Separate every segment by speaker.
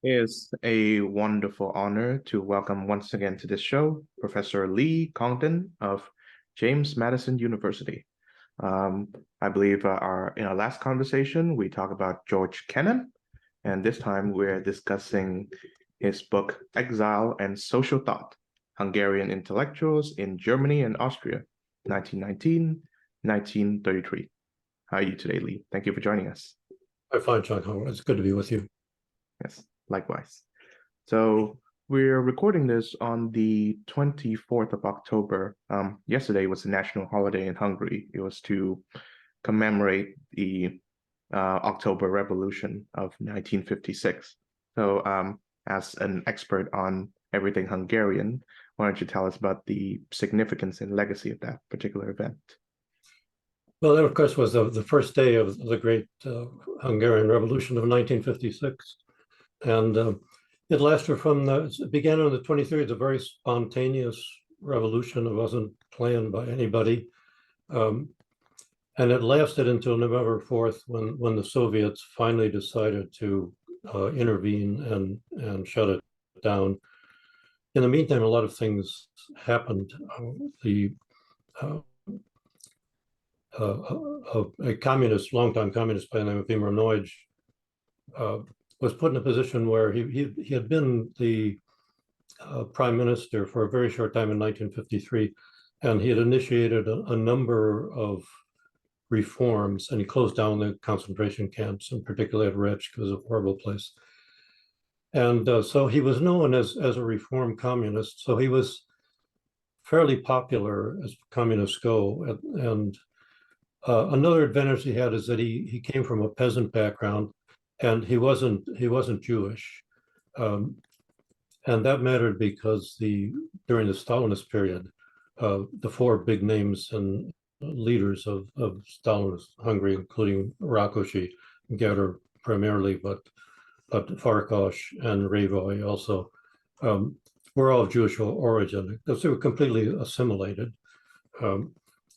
Speaker 1: It's a wonderful honor to welcome once again to this show Professor Lee Congdon of James Madison University. Um, I believe in our last conversation we talked about George Kennan, and this time we're discussing his book Exile and Social Thought: Hungarian Intellectuals in Germany and Austria, 1919, 1933. How are you today, Lee? Thank you for joining us.
Speaker 2: I'm fine, John. It's good to be with you.
Speaker 1: Yes, likewise. So we're recording this on the 24th of October. Yesterday was a national holiday in Hungary. It was to commemorate the October Revolution of 1956. So as an expert on everything Hungarian, why don't you tell us about the significance and legacy of that particular event?
Speaker 2: Well, that, of course, was the first day of the great Hungarian Revolution of 1956. And it lasted it began on the 23rd. It's a very spontaneous revolution. It wasn't planned by anybody. And it lasted until November 4th when the Soviets finally decided to intervene and shut it down. In the meantime, a lot of things happened. A communist, longtime communist by the name of Emeritus, was put in a position where he had been the prime minister for a very short time in 1953, and he had initiated a number of reforms, and he closed down the concentration camps, in particular at Rich, because it was a horrible place. And so he was known as a reform communist. So he was fairly popular as communists go. And another advantage he had is that he came from a peasant background, and he wasn't Jewish, and that mattered because during the Stalinist period, the four big names and leaders of Stalinist Hungary, including Rákosi, Gerder primarily, but Farkas and Révai also, were all of Jewish origin because they were completely assimilated.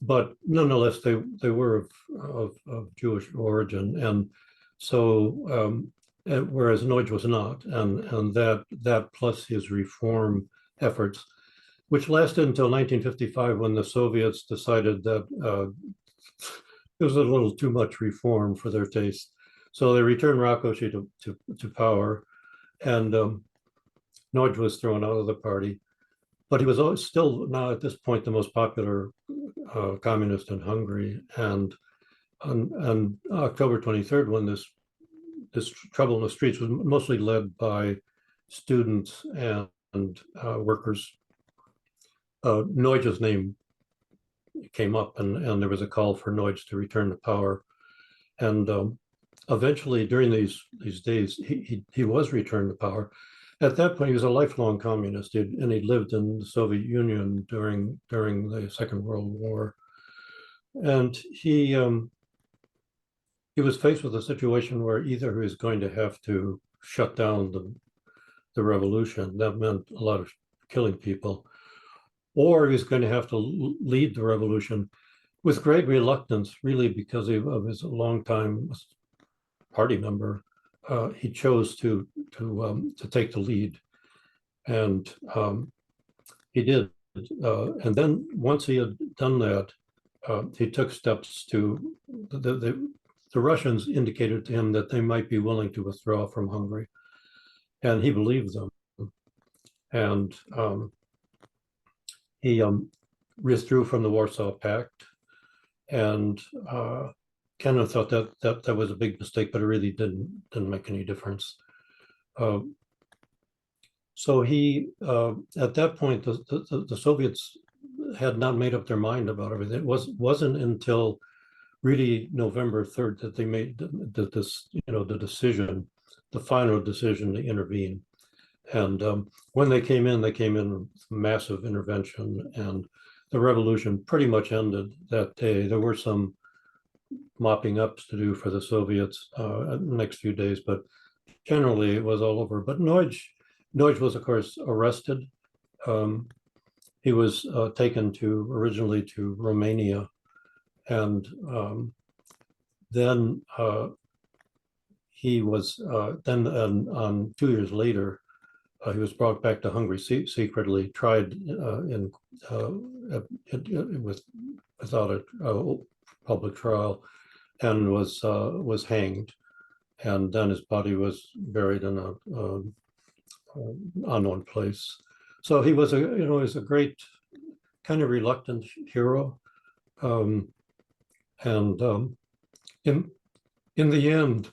Speaker 2: But nonetheless, they were of Jewish origin, and so whereas Neudge was not, and that plus his reform efforts, which lasted until 1955 when the Soviets decided that it was a little too much reform for their taste, so they returned Rákosi to power, and Neudge was thrown out of the party. But he was still now at this point the most popular communist in Hungary. And on October 23rd, when this trouble in the streets was mostly led by students and workers, Neudge's name came up, and there was a call for Neudge to return to power. And eventually, during these days, he was returned to power. At that point, he was a lifelong communist, and he'd lived in the Soviet Union during the Second World War. And he was faced with a situation where either he was going to have to shut down the revolution, that meant a lot of killing people, or he was going to have to lead the revolution with great reluctance, really, because of his longtime party member. He chose to take the lead, and he did. And then once he had done that, he took steps to the Russians indicated to him that they might be willing to withdraw from Hungary, and he believed them. And he withdrew from the Warsaw Pact, and Kennan thought that was a big mistake, but it really didn't make any difference. So he, at that point, the Soviets had not made up their mind about everything. It wasn't until really November 3rd that they made the decision, the final decision to intervene. And when they came in with massive intervention, and the revolution pretty much ended that day. There were some mopping ups to do for the Soviets the next few days, but generally it was all over. But Neudge was, of course, arrested. He was taken originally to Romania, and then he was then 2 years later, he was brought back to Hungary secretly, tried without a public trial, and was hanged. And then his body was buried in a unknown place. So he was a great kind of reluctant hero, and in the end,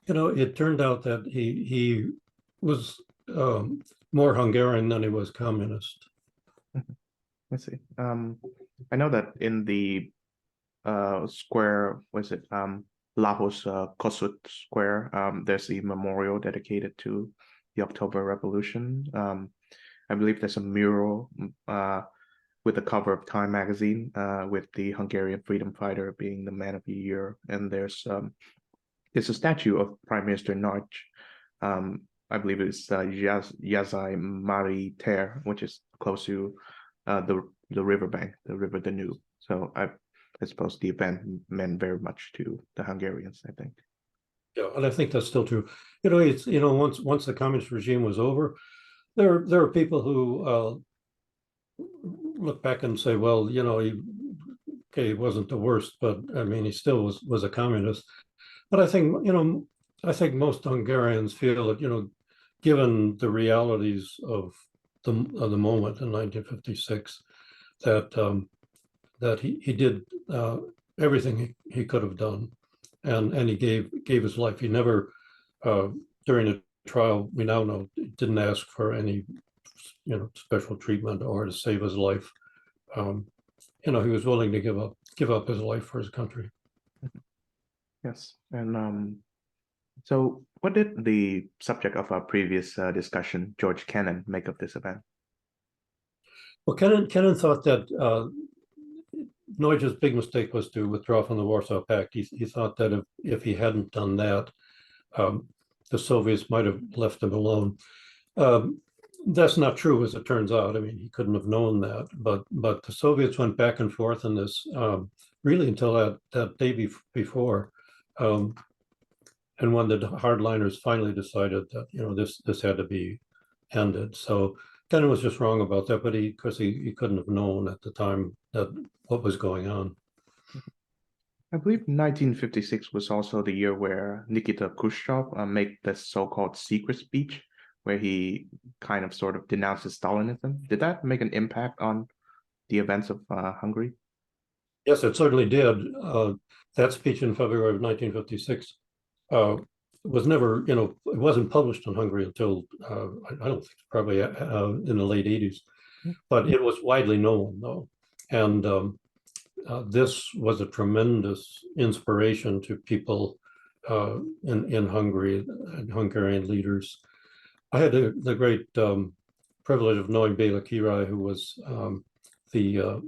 Speaker 2: it turned out that he was more Hungarian than he was communist.
Speaker 1: I see. I know that in the square, was it Lapos Kossuth Square, there's a memorial dedicated to the October Revolution. I believe there's a mural with the cover of Time magazine with the Hungarian freedom fighter being the man of the year, and there's a statue of Prime Minister Nagy. I believe it's Yazai Mari Ter, which is close to the riverbank, the River Danube. So I suppose the event meant very much to the Hungarians, I think.
Speaker 2: Yeah, and I think that's still true. It's once the communist regime was over, there are people who look back and say, well, he wasn't the worst, but I mean, he still was a communist. But I think most Hungarians feel that, given the realities of the moment in 1956, that he did everything he could have done, and he gave his life. He never, during the trial, we now know, didn't ask for any special treatment or to save his life. He was willing to give up his life for his country.
Speaker 1: Yes, and so what did the subject of our previous discussion, George Kennan, make of this event?
Speaker 2: Well, Kennan thought that Neusch's big mistake was to withdraw from the Warsaw Pact. He thought that if he hadn't done that, the Soviets might have left him alone. That's not true, as it turns out. I mean, he couldn't have known that, but the Soviets went back and forth in this really until that day before. And when the hardliners finally decided that this had to be ended, so Kennan was just wrong about that. But he couldn't have known at the time that what was going on.
Speaker 1: I believe 1956 was also the year where Nikita Khrushchev made this so-called secret speech, where he kind of sort of denounces Stalinism. Did that make an impact on the events of Hungary?
Speaker 2: Yes, it certainly did. That speech in February of 1956 was never, it wasn't published in Hungary until, I don't think, probably in the late 80s. But it was widely known, though. And this was a tremendous inspiration to people in Hungary, and Hungarian leaders. I had the great privilege of knowing Béla Király, who was the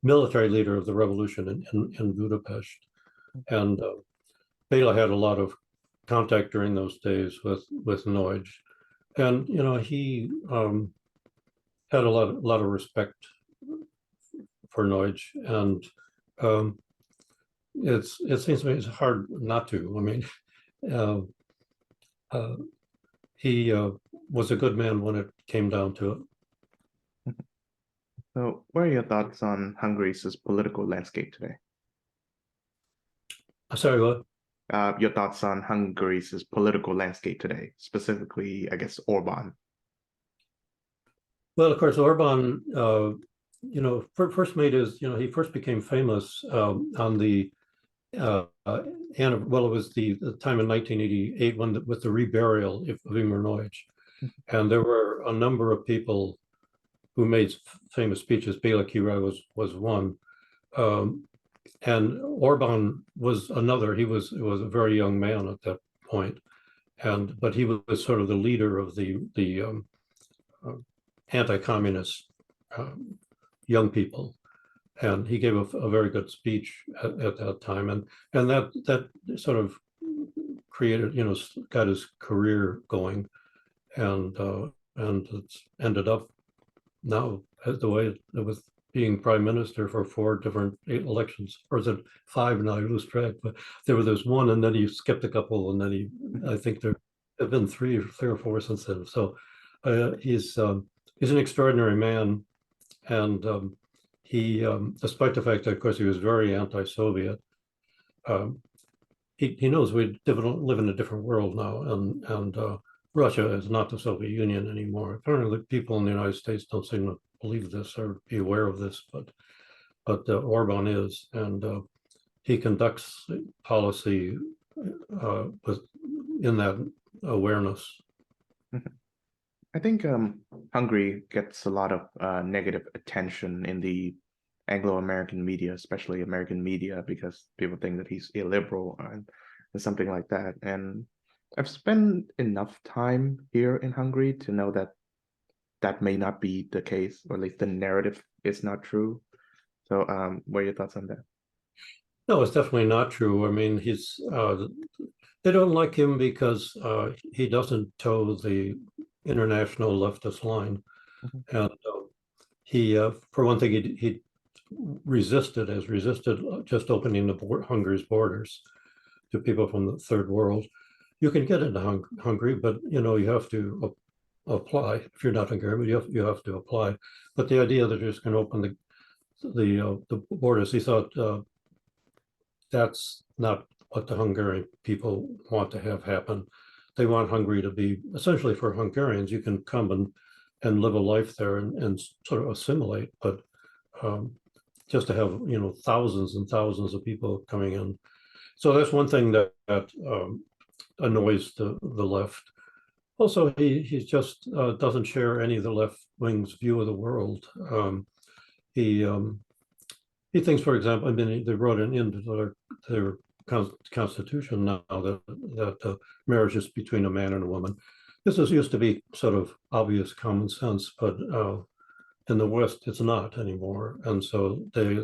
Speaker 2: military leader of the revolution in Budapest. And Béla had a lot of contact during those days with Nagy. And, he had a lot of respect for Nagy. And it seems to me it's hard not to. I mean, he was a good man when it came down to it.
Speaker 1: So what are your thoughts on Hungary's political landscape today?
Speaker 2: Sorry, what?
Speaker 1: Your thoughts on Hungary's political landscape today, specifically, I guess, Orban.
Speaker 2: Well, of course, Orban, first made his, he first became famous on the, it was the time in 1988 with the reburial of Imre Nagy. And there were a number of people who made famous speeches. Béla Király was one. And Orban was another. He was a very young man at that point, but he was sort of the leader of the anti-communist young people, and he gave a very good speech at that time, and that sort of created, got his career going, and it's ended up now the way with being prime minister for 4 different elections, or is it 5 now? I lose track. But there's one, and then he skipped a couple, and then I think there have been three or four since then. So he's an extraordinary man, and he, despite the fact that, of course, he was very anti-Soviet, um, he knows we live in a different world now, and Russia is not the Soviet Union anymore. Apparently, people in the United States don't seem to believe this or be aware of this, but Orban is, and he conducts policy with in that awareness.
Speaker 1: I think Hungary gets a lot of negative attention in the Anglo-American media, especially American media, because people think that he's illiberal and something like that. And I've spent enough time here in Hungary to know that that may not be the case, or at least the narrative is not true. So, what are your thoughts on that?
Speaker 2: No, it's definitely not true. I mean, they don't like him because he doesn't toe the international leftist line,
Speaker 1: Mhm.
Speaker 2: and he, for one thing, he resisted just opening Hungary's borders to people from the third world. You can get into Hungary, but you have to apply. If you're not Hungarian, you have to apply. But the idea that you're just going to open the borders, he thought that's not what the Hungarian people want to have happen. They want Hungary to be essentially, for Hungarians, you can come and live a life there and sort of assimilate, but just to have thousands and thousands of people coming in. So that's one thing that annoys the left. Also, he just doesn't share any of the left wing's view of the world. He thinks, for example, I mean, they wrote it into their constitution now that marriage is between a man and a woman. This used to be sort of obvious common sense, but in the West, it's not anymore, and so they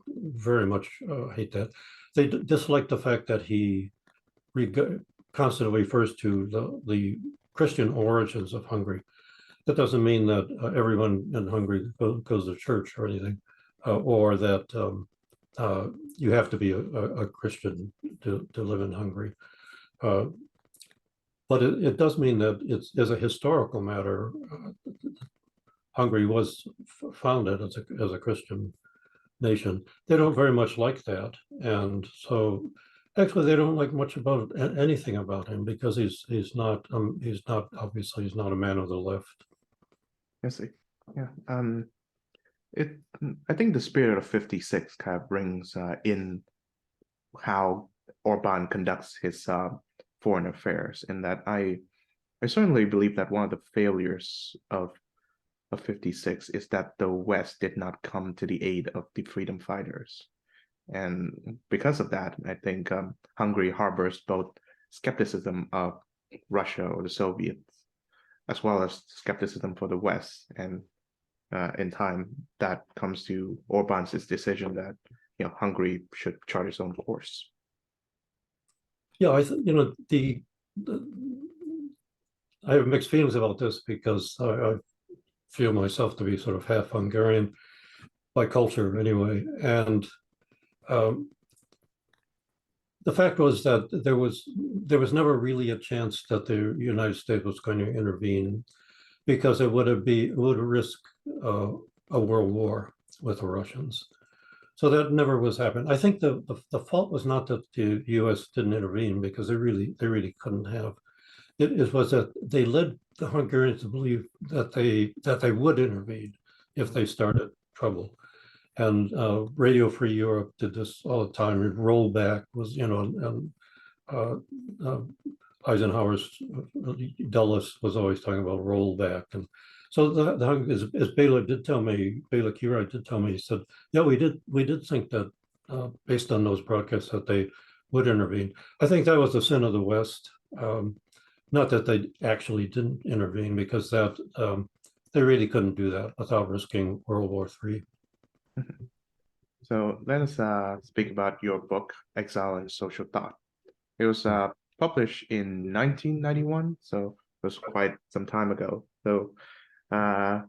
Speaker 2: very much hate that. They dislike the fact that he constantly refers to the Christian origins of Hungary. That doesn't mean that everyone in Hungary goes to church or anything, or that you have to be a Christian to live in Hungary. But it does mean that it's, as a historical matter, Hungary was founded as a Christian nation. They don't very much like that, and so actually they don't like much about anything about him, because he's not obviously he's not a man of the left.
Speaker 1: I see. Yeah. It. I think the spirit of '56 kind of brings in how Orban conducts his foreign affairs, in that I certainly believe that one of the failures of '56 is that the West did not come to the aid of the freedom fighters. And because of that, I think Hungary harbors both skepticism of Russia or the Soviets, as well as skepticism for the West. And in time, that comes to Orban's decision that Hungary should chart its own course.
Speaker 2: Yeah, I have mixed feelings about this, because I feel myself to be sort of half Hungarian by culture anyway, and the fact was that there was never really a chance that the United States was going to intervene, because it would risk a world war with the Russians. So that never was happening. I think the fault was not that the U.S. didn't intervene, because they really couldn't have. It was that they led the Hungarians to believe that they would intervene if they started trouble. And Radio Free Europe did this all the time. Rollback was, and Eisenhower's Dulles was always talking about rollback. And so as Bela did tell me, Bela Kira did tell me, he said, yeah, we did think that based on those broadcasts that they would intervene. I think that was the sin of the West. Not that they actually didn't intervene, because that they really couldn't do that without risking World War III.
Speaker 1: So let us speak about your book, Exile and Social Thought. It was published in 1991, so it was quite some time ago. So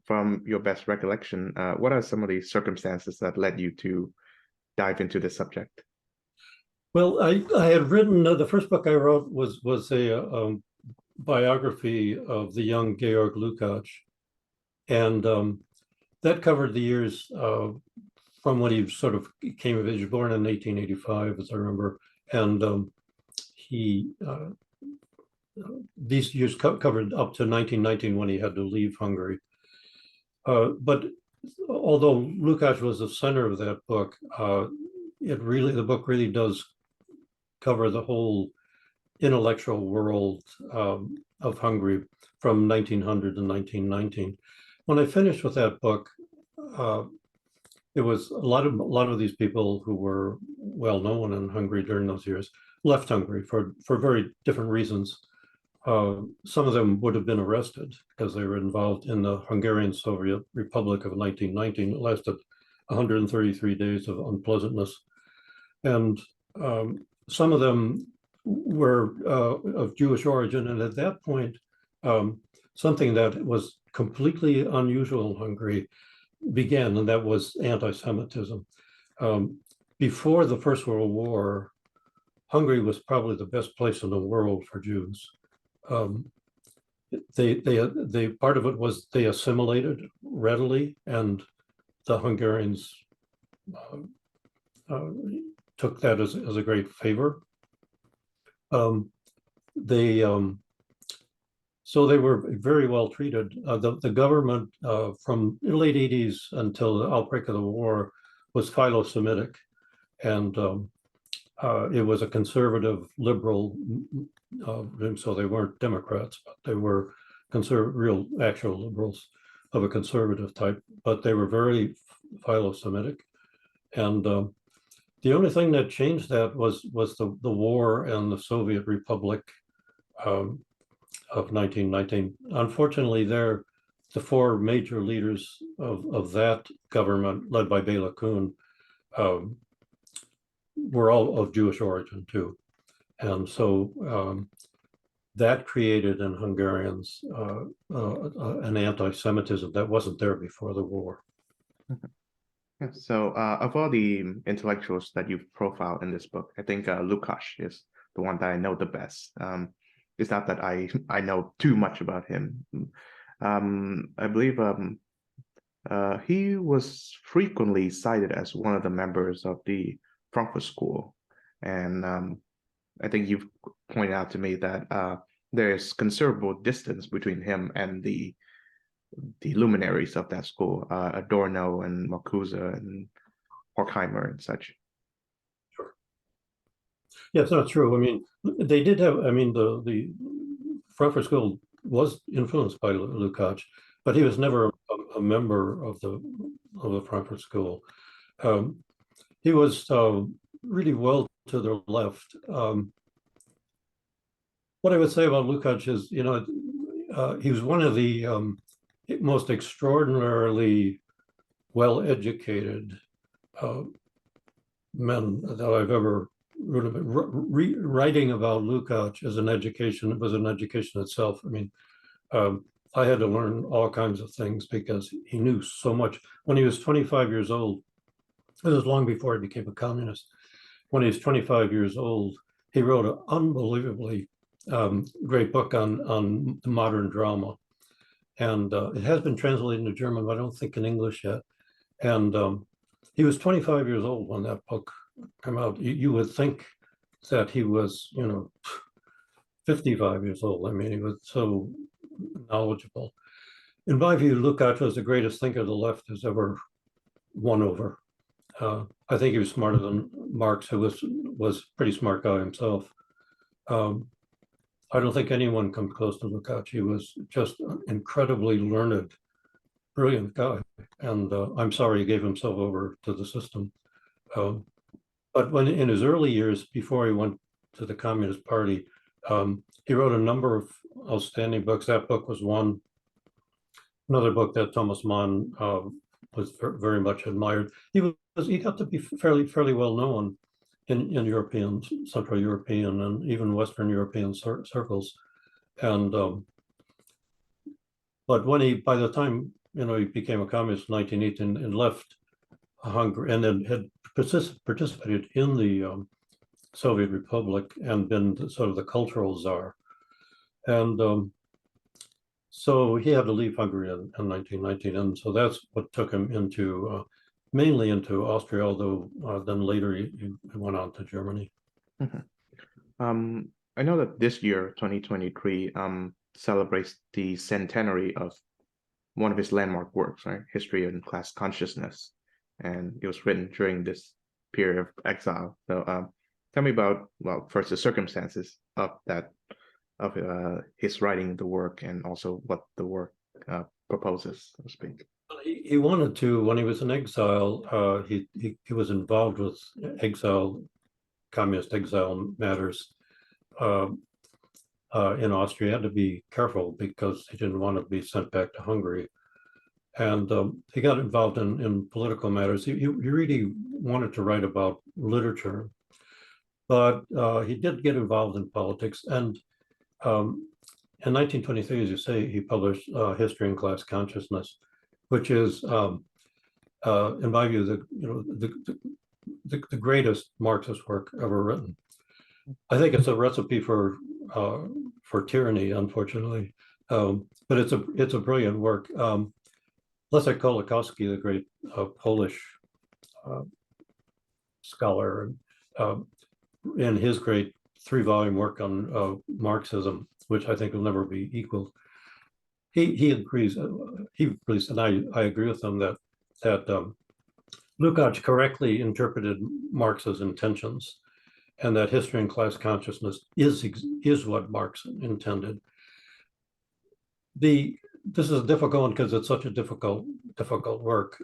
Speaker 1: from your best recollection, what are some of the circumstances that led you to dive into this subject?
Speaker 2: Well, I had written the first book I wrote was a biography of the young Georg Lukács, and that covered the years from when he sort of came of age. He was born in 1885, as I remember, and he these years covered up to 1919 when he had to leave Hungary. But although Lukács was the center of that book, the book really does cover the whole intellectual world of Hungary from 1900 to 1919. When I finished with that book, it was a lot of these people who were well known in Hungary during those years left Hungary for very different reasons. Some of them would have been arrested because they were involved in the Hungarian Soviet Republic of 1919. It lasted 133 days of unpleasantness. And some of them were of Jewish origin. And at that point, something that was completely unusual in Hungary began, and that was anti-Semitism. Before the First World War, Hungary was probably the best place in the world for Jews. They part of it was they assimilated readily, and the Hungarians took that as a great favor. So they were very well treated. The government from the late 80s until the outbreak of the war was philo-Semitic, and it was a conservative liberal, so they weren't Democrats, but they were real actual liberals of a conservative type, but they were very philo-Semitic. And the only thing that changed that was the war and the Soviet Republic of 1919. Unfortunately, the four major leaders of that government, led by Bela Kun, were all of Jewish origin too. And so that created in Hungarians an anti-Semitism that wasn't there before the war.
Speaker 1: Yeah, so of all the intellectuals that you've profiled in this book, I think Lukács is the one that I know the best. It's not that I know too much about him. I believe he was frequently cited as one of the members of the Frankfurt School, and I think you've pointed out to me that there's considerable distance between him and the luminaries of that school, Adorno and Marcuse and Horkheimer and such.
Speaker 2: Sure. Yeah, it's not true. I mean, they did have. I mean, the Frankfurt School was influenced by Lukács, but he was never a member of the Frankfurt School. He was really well to the left. What I would say about Lukács is, he was one of the most extraordinarily well-educated men that I've ever writing about Lukács as an education. It was an education itself. I mean, I had to learn all kinds of things because he knew so much. When he was 25 years old, this was long before he became a communist. When he was 25 years old, he wrote an unbelievably great book on modern drama. And it has been translated into German, but I don't think in English yet. And he was 25 years old when that book came out. You would think that he was, 55 years old. I mean, he was so knowledgeable. In my view, Lukács was the greatest thinker the left has ever won over. I think he was smarter than Marx, who was a pretty smart guy himself. I don't think anyone comes close to Lukács. He was just an incredibly learned, brilliant guy. And I'm sorry he gave himself over to the system. But when in his early years, before he went to the Communist Party, he wrote a number of outstanding books. That book was one. Another book that Thomas Mann was very much admired. He got to be fairly well known in European, Central European, and even Western European circles. And But by the time, he became a communist in 1918 and left Hungary, and then had participated in the Soviet Republic and been sort of the cultural czar. And so he had to leave Hungary in 1919. And so that's what took him mainly into Austria, although then later he went on to Germany.
Speaker 1: I know that this year, 2023, celebrates the centenary of one of his landmark works, right? History and Class Consciousness. And it was written during this period of exile. So tell me about, well, first the circumstances of his writing the work, and also what the work proposes, so to speak.
Speaker 2: He wanted to, when he was in exile, he was involved with communist exile matters in Austria. He had to be careful because he didn't want to be sent back to Hungary. And he got involved in political matters. He really wanted to write about literature, but he did get involved in politics. And in 1923, as you say, he published History and Class Consciousness, which is, in my view, the greatest Marxist work ever written. I think it's a recipe for tyranny, unfortunately, but it's a brilliant work. Leszek Kolakowski, the great Polish scholar, in his great 3-volume work on Marxism, which I think will never be equaled, he agrees. He believes, and I agree with him, that Lukács correctly interpreted Marx's intentions, and that History and Class Consciousness is what Marx intended. This is a difficult one because it's such a difficult work.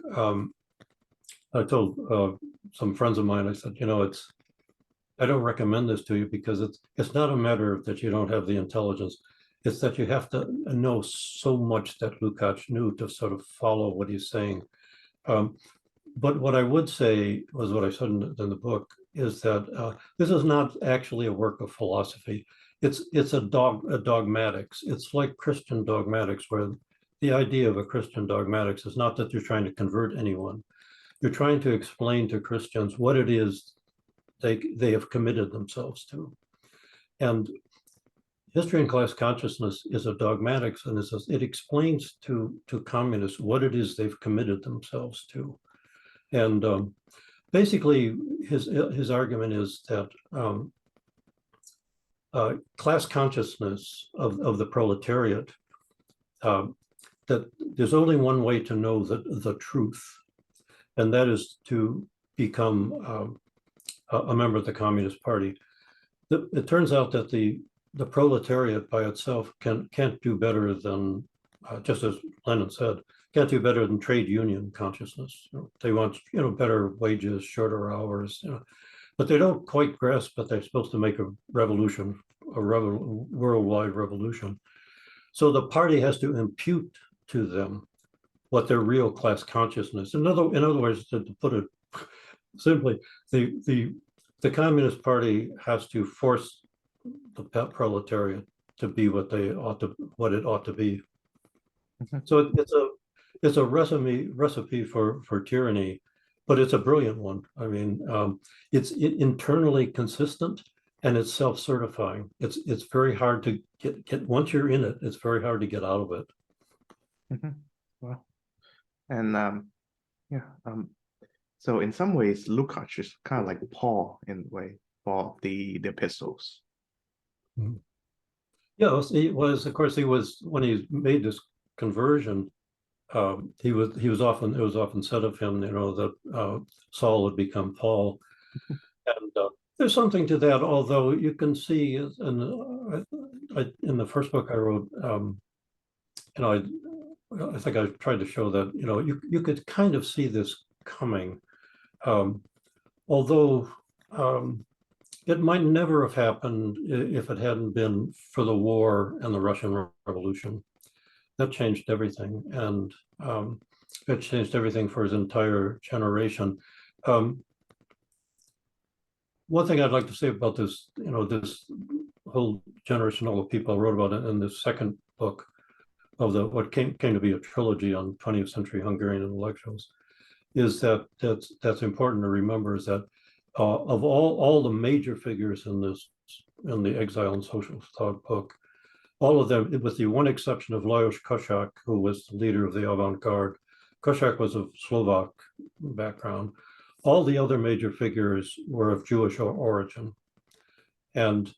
Speaker 2: I told some friends of mine, I said, I don't recommend this to you because it's not a matter of that you don't have the intelligence. It's that you have to know so much that Lukács knew to sort of follow what he's saying. But what I would say was what I said in the book is that this is not actually a work of philosophy. It's a dogmatics. It's like Christian dogmatics, where the idea of a Christian dogmatics is not that you're trying to convert anyone. You're trying to explain to Christians what it is they have committed themselves to. And History and Class Consciousness is a dogmatics, and it explains to communists what it is they've committed themselves to. And basically, his argument is that class consciousness of the proletariat, that there's only one way to know the truth, and that is to become a member of the Communist Party. It turns out that the proletariat by itself can't do better than, just as Lenin said, can't do better than trade union consciousness. They want better wages, shorter hours, but they don't quite grasp that they're supposed to make a revolution, worldwide revolution. So the party has to impute to them what their real class consciousness. In other words, to put it simply, the Communist Party has to force the proletariat to be what it ought to be. So it's a recipe for tyranny, but it's a brilliant one. I mean, it's internally consistent, and it's self-certifying. It's very hard to get once you're in it. It's very hard to get out of it.
Speaker 1: Well, and so in some ways, Lukács is kind of like Paul in a way, Paul the epistles.
Speaker 2: Yeah, he was. Of course, he was, when he made this conversion. It was often said of him, that Saul would become Paul, and there's something to that. Although you can see, in the first book I wrote, I think I tried to show that you could kind of see this coming, although it might never have happened if it hadn't been for the war and the Russian Revolution. That changed everything, and it changed everything for his entire generation. One thing I'd like to say about this, this whole generation of people I wrote about it in the second book, of the what came to be a trilogy on 20th century Hungarian intellectuals, is that's important to remember, is that of all the major figures in the Exile and Social Thought book, all of them, with the one exception of Lajos Kossak, who was the leader of the avant-garde. Kossak was of Slovak background. All the other major figures were of Jewish origin. And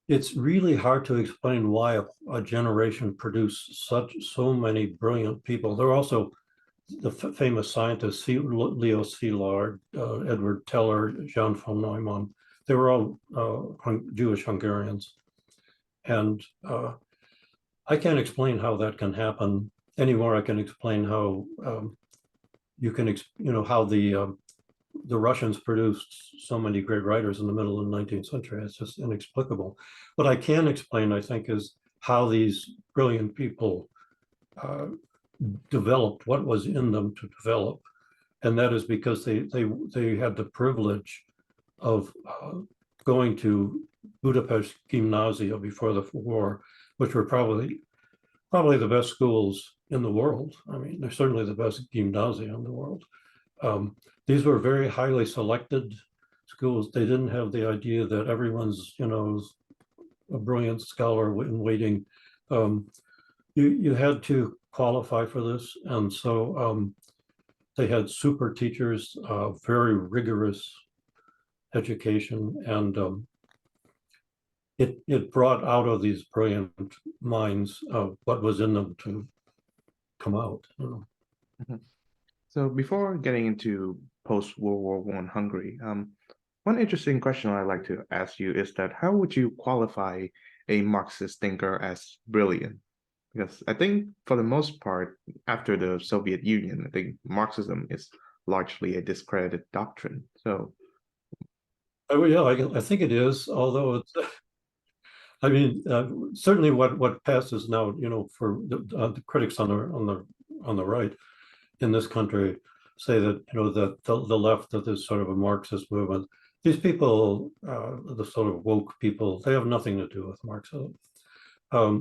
Speaker 2: it's really hard to explain why a generation produced so many brilliant people. There are also the famous scientists, Leo Szilard, Edward Teller, Jan von Neumann. They were all Jewish Hungarians. And I can't explain how that can happen anymore. I can explain how you can, how the Russians produced so many great writers in the middle of the 19th century. It's just inexplicable. What I can explain, I think, is how these brilliant people developed what was in them to develop. And that is because they had the privilege of going to Budapest gymnasia before the war, which were probably the best schools in the world. I mean, they're certainly the best gymnasia in the world. These were very highly selected schools. They didn't have the idea that everyone's, a brilliant scholar in waiting. You had to qualify for this, and so they had super teachers, very rigorous education, and it brought out of these brilliant minds what was in them to come out.
Speaker 1: Mhm. So before getting into post-World War I Hungary, one interesting question I'd like to ask you is that how would you qualify a Marxist thinker as brilliant? Because I think for the most part, after the Soviet Union, I think Marxism is largely a discredited doctrine. So,
Speaker 2: yeah, I think it is, although it's, I mean, certainly what passes now, for the critics on the right in this country say that, that the left, that there's sort of a Marxist movement. These people, the sort of woke people, they have nothing to do with Marxism. I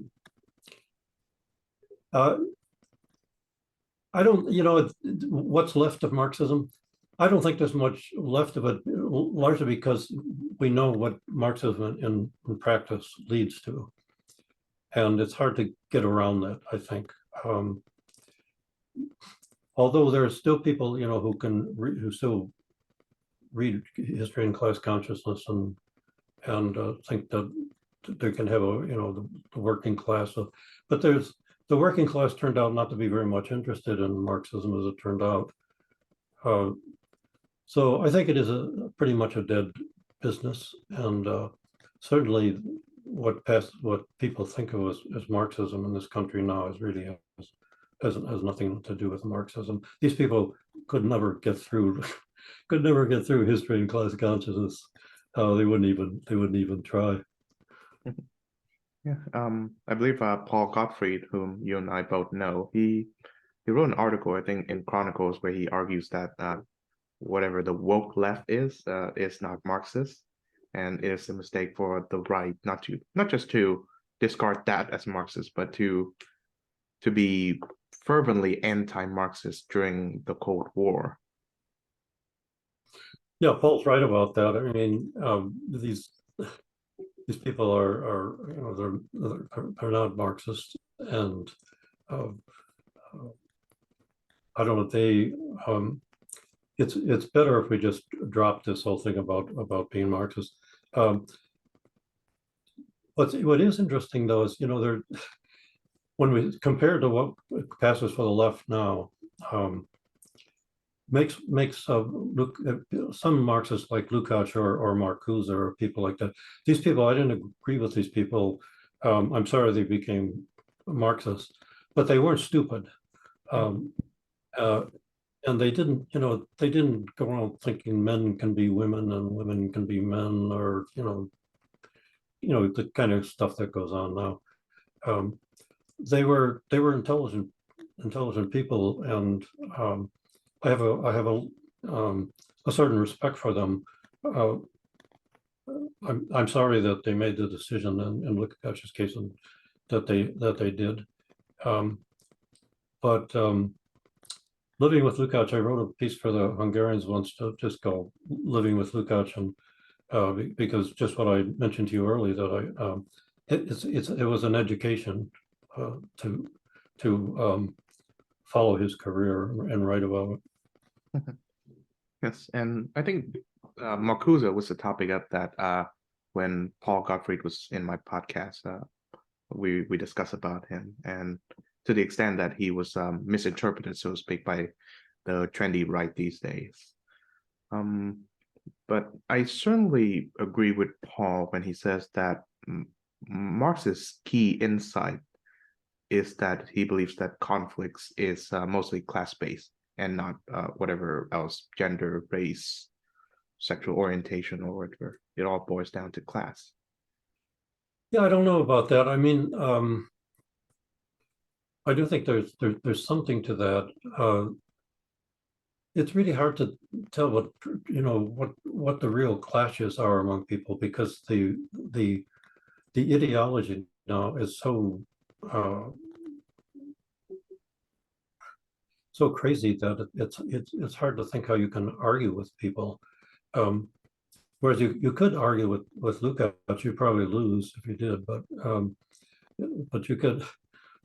Speaker 2: don't, what's left of Marxism? I don't think there's much left of it, largely because we know what Marxism in practice leads to. And it's hard to get around that, I think. Although there are still people, who still read history and class consciousness and think that they can have the working class. But the working class turned out not to be very much interested in Marxism, as it turned out. So I think it is pretty much a dead business, and certainly what people think of as Marxism in this country now is really has nothing to do with Marxism. These people could never get through history and class consciousness. They wouldn't even try.
Speaker 1: yeah, I believe Paul Gottfried, whom you and I both know, he wrote an article, I think, in Chronicles, where he argues that whatever the woke left is not Marxist, and it is a mistake for the right not just to discard that as Marxist, but to be fervently anti-Marxist during the Cold War.
Speaker 2: Yeah, Paul's right about that. I mean, these people are they're not Marxist, and I don't know, it's better if we just drop this whole thing about being Marxist. What is interesting though is, when we compare to what passes for the left now, makes some Marxists like Lukács or Marcuse or people like that. These people, I didn't agree with these people. I'm sorry they became Marxists, but they weren't stupid. And they didn't go around thinking men can be women and women can be men, or the kind of stuff that goes on now. They were intelligent people, and I have a certain respect for them. I'm sorry that they made the decision in Lukács's case, that they did. But living with Lukács, I wrote a piece for the Hungarians once to just go living with Lukács, and because just what I mentioned to you earlier, that it was an education to follow his career and write about it.
Speaker 1: Yes, and I think Marcuse was the topic of that when Paul Gottfried was in my podcast. We discussed about him, and to the extent that he was misinterpreted, so to speak, by the trendy right these days. But I certainly agree with Paul when he says that Marx's key insight is that he believes that conflicts is mostly class-based and not whatever else, gender, race, sexual orientation, or whatever. It all boils down to class.
Speaker 2: Yeah, I don't know about that. I mean, I do think there's something to that. It's really hard to tell what the real clashes are among people, because the ideology now is so crazy that it's hard to think how you can argue with people. Whereas you could argue with Lukács, you'd probably lose if you did, but you could,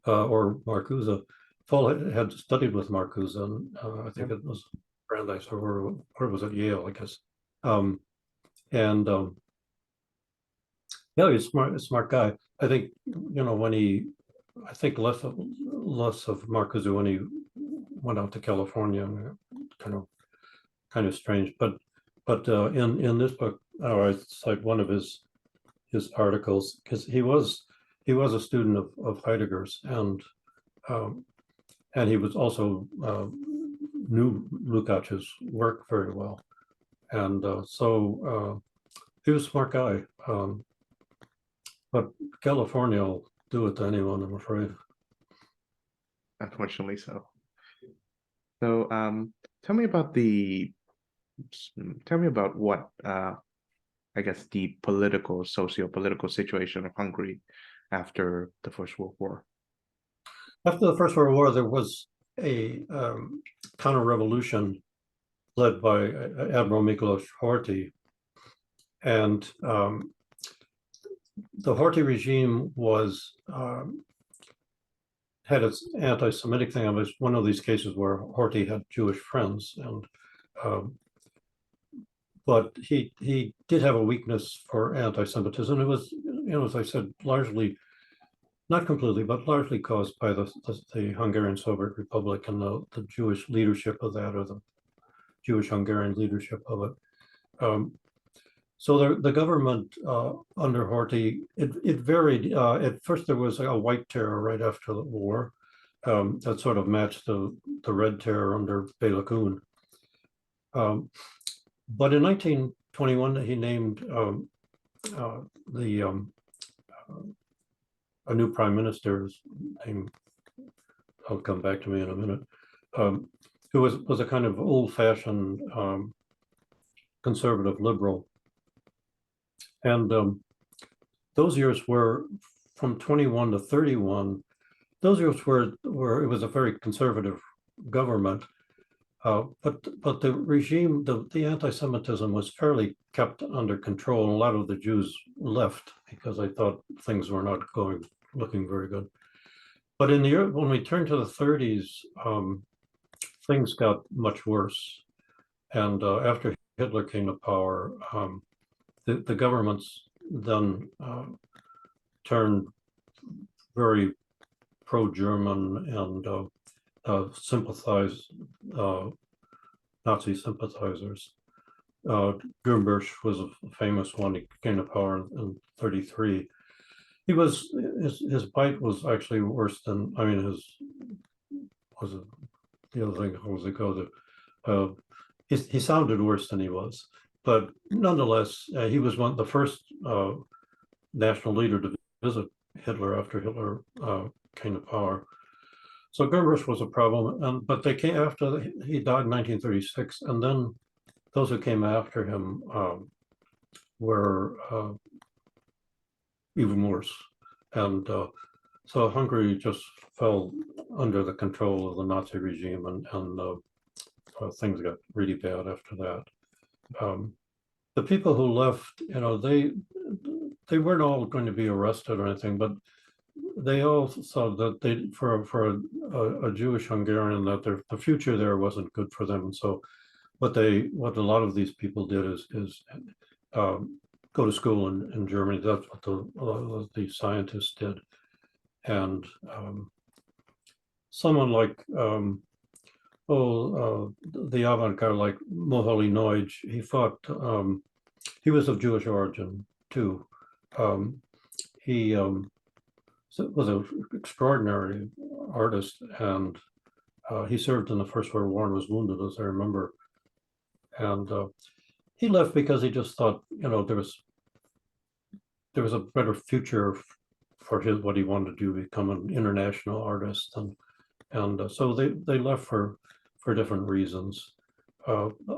Speaker 2: or Marcuse. Paul had studied with Marcuse, and I think it was Brandeis, or was it Yale, I guess. Yeah, he's a smart guy. I think I think less of Marcuse when he went out to California, kind of strange. But in this book, I cite one of his articles, because he was a student of Heidegger's, and he was also knew Lukács's work very well, and so he was a smart guy. But California will do it to anyone, I'm afraid.
Speaker 1: Unfortunately so. So tell me about what I guess the socio-political situation of Hungary after the First World War.
Speaker 2: After the First World War, there was a counter-revolution led by Admiral Miklos Horthy, and the Horthy regime had its anti-Semitic thing. It was one of these cases where Horthy had Jewish friends, and but he did have a weakness for anti-Semitism. It was, as I said, largely, not completely, but largely caused by the Hungarian Soviet Republic and the Jewish leadership of that, or the Jewish Hungarian leadership of it. So the government under Horthy, it varied. At first, there was a white terror right after the war that sort of matched the red terror under Béla Kun. But in 1921, he named a new prime minister's name. I'll come back to me in a minute. Who was a kind of old-fashioned conservative liberal. And those years were from 21 to 31. Those years were it was a very conservative government, but the regime, the anti-Semitism was fairly kept under control. And a lot of the Jews left because they thought things were not looking very good. But when we turned to the 30s, things got much worse. And after Hitler came to power, the governments then turned very pro-German and sympathized Nazi sympathizers. Gumbusch was a famous one. He came to power in 33. His bite was actually worse than, I mean, the other thing, how was it called? He sounded worse than he was. But nonetheless, he was the first national leader to visit Hitler after Hitler came to power. So Gumbusch was a problem, but they came after he died in 1936, and then those who came after him were even worse. And so Hungary just fell under the control of the Nazi regime, and things got really bad after that. The people who left, they weren't all going to be arrested or anything, but they all saw that for a Jewish Hungarian, that the future there wasn't good for them. And so what a lot of these people did is go to school in Germany. That's what a lot of the scientists did. And someone like the avant-garde like Moholy Nagy, he was of Jewish origin too. He was an extraordinary artist, and he served in the First World War and was wounded, as I remember. And he left because he just thought, there was a better future for what he wanted to do, become an international artist, and so they left for different reasons,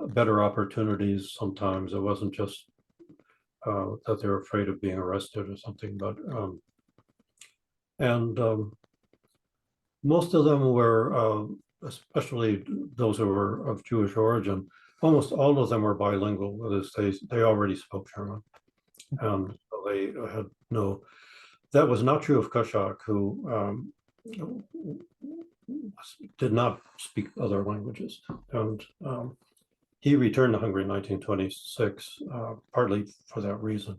Speaker 2: better opportunities. Sometimes it wasn't just that they were afraid of being arrested or something, but most of them were, especially those who were of Jewish origin, almost all of them were bilingual. That is, they already spoke German, and so they had no. That was not true of Koschak, who did not speak other languages, and he returned to Hungary in 1926, partly for that reason.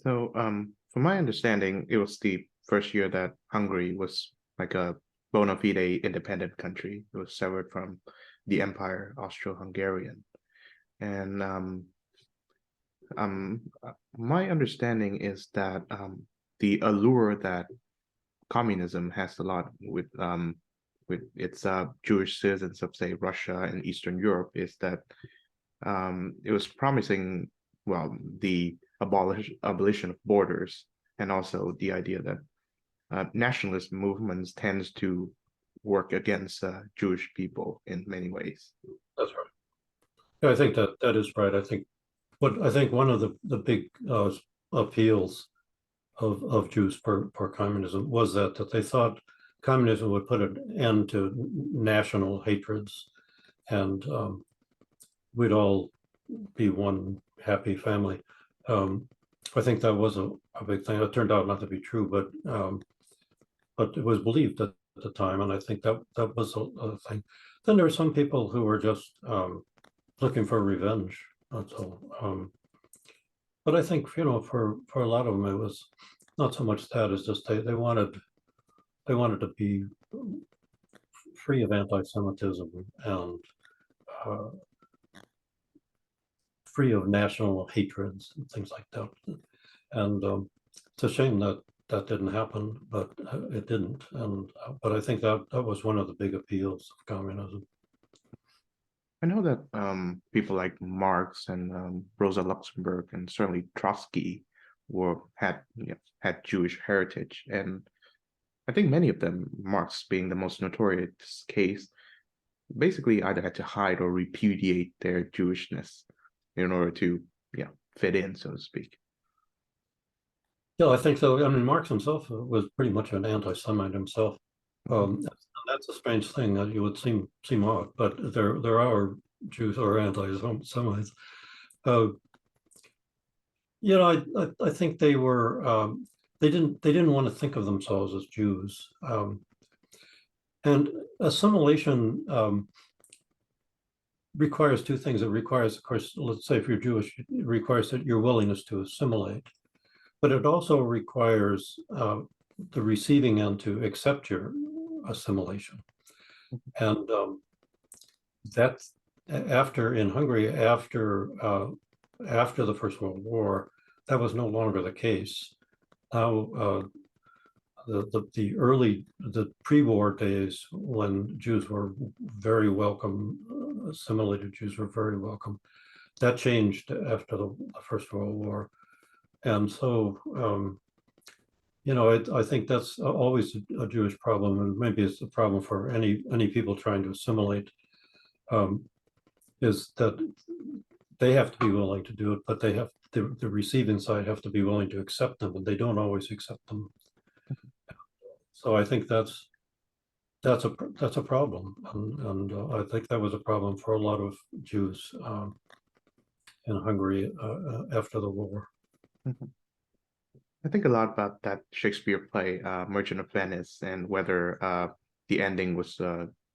Speaker 1: So, from my understanding, it was the first year that Hungary was like a bona fide independent country. It was severed from the Empire Austro-Hungarian, and my understanding is that the allure that communism has a lot with its Jewish citizens of, say, Russia and Eastern Europe is that it was promising, well, the abolition of borders, and also the idea that nationalist movements tends to work against Jewish people in many ways.
Speaker 2: That's right. Yeah, I think that is right. I think one of the big appeals of Jews for communism was that they thought communism would put an end to national hatreds, and we'd all be one happy family. I think that was a big thing. It turned out not to be true, but it was believed at the time, and I think that was a thing. Then there were some people who were just looking for revenge. That's all. But I think, for a lot of them, it was not so much that as just they wanted to be free of anti-Semitism and free of national hatreds and things like that. And it's a shame that didn't happen, but it didn't. And but I think that was one of the big appeals of communism.
Speaker 1: I know that people like Marx and Rosa Luxemburg and certainly Trotsky had Jewish heritage, and I think many of them, Marx being the most notorious case, basically either had to hide or repudiate their Jewishness in order to fit in, so to speak.
Speaker 2: Yeah, I think so. I mean, Marx himself was pretty much an anti-Semite himself. That's a strange thing that you would seem odd, but there are Jews who are anti-Semites. I think they were they didn't want to think of themselves as Jews, and assimilation requires two things. It requires, of course, let's say if you're Jewish, it requires that your willingness to assimilate, but it also requires the receiving end to accept your assimilation. And that's in Hungary, after the First World War, that was no longer the case. Now, the pre-war days, when Jews were very welcome, assimilated Jews were very welcome, that changed after the First World War. And so, I think that's always a Jewish problem, and maybe it's a problem for any people trying to assimilate, is that they have to be willing to do it, but they have the receiving side have to be willing to accept them, and they don't always accept them. So I think that's a problem, and I think that was a problem for a lot of Jews in Hungary after the war.
Speaker 1: Mhm. I think a lot about that Shakespeare play, Merchant of Venice, and whether the ending was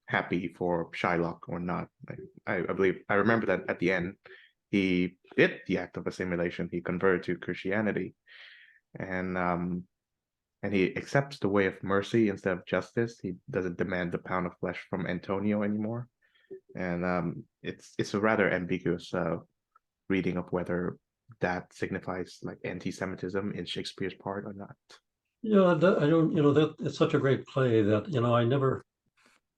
Speaker 1: happy for Shylock or not. I believe I remember that at the end, he did the act of assimilation. He converted to Christianity, and um, and he accepts the way of mercy instead of justice. He doesn't demand the pound of flesh from Antonio anymore, and it's a rather ambiguous reading of whether that signifies like anti-Semitism in Shakespeare's part or not.
Speaker 2: Yeah, I don't, that it's such a great play that,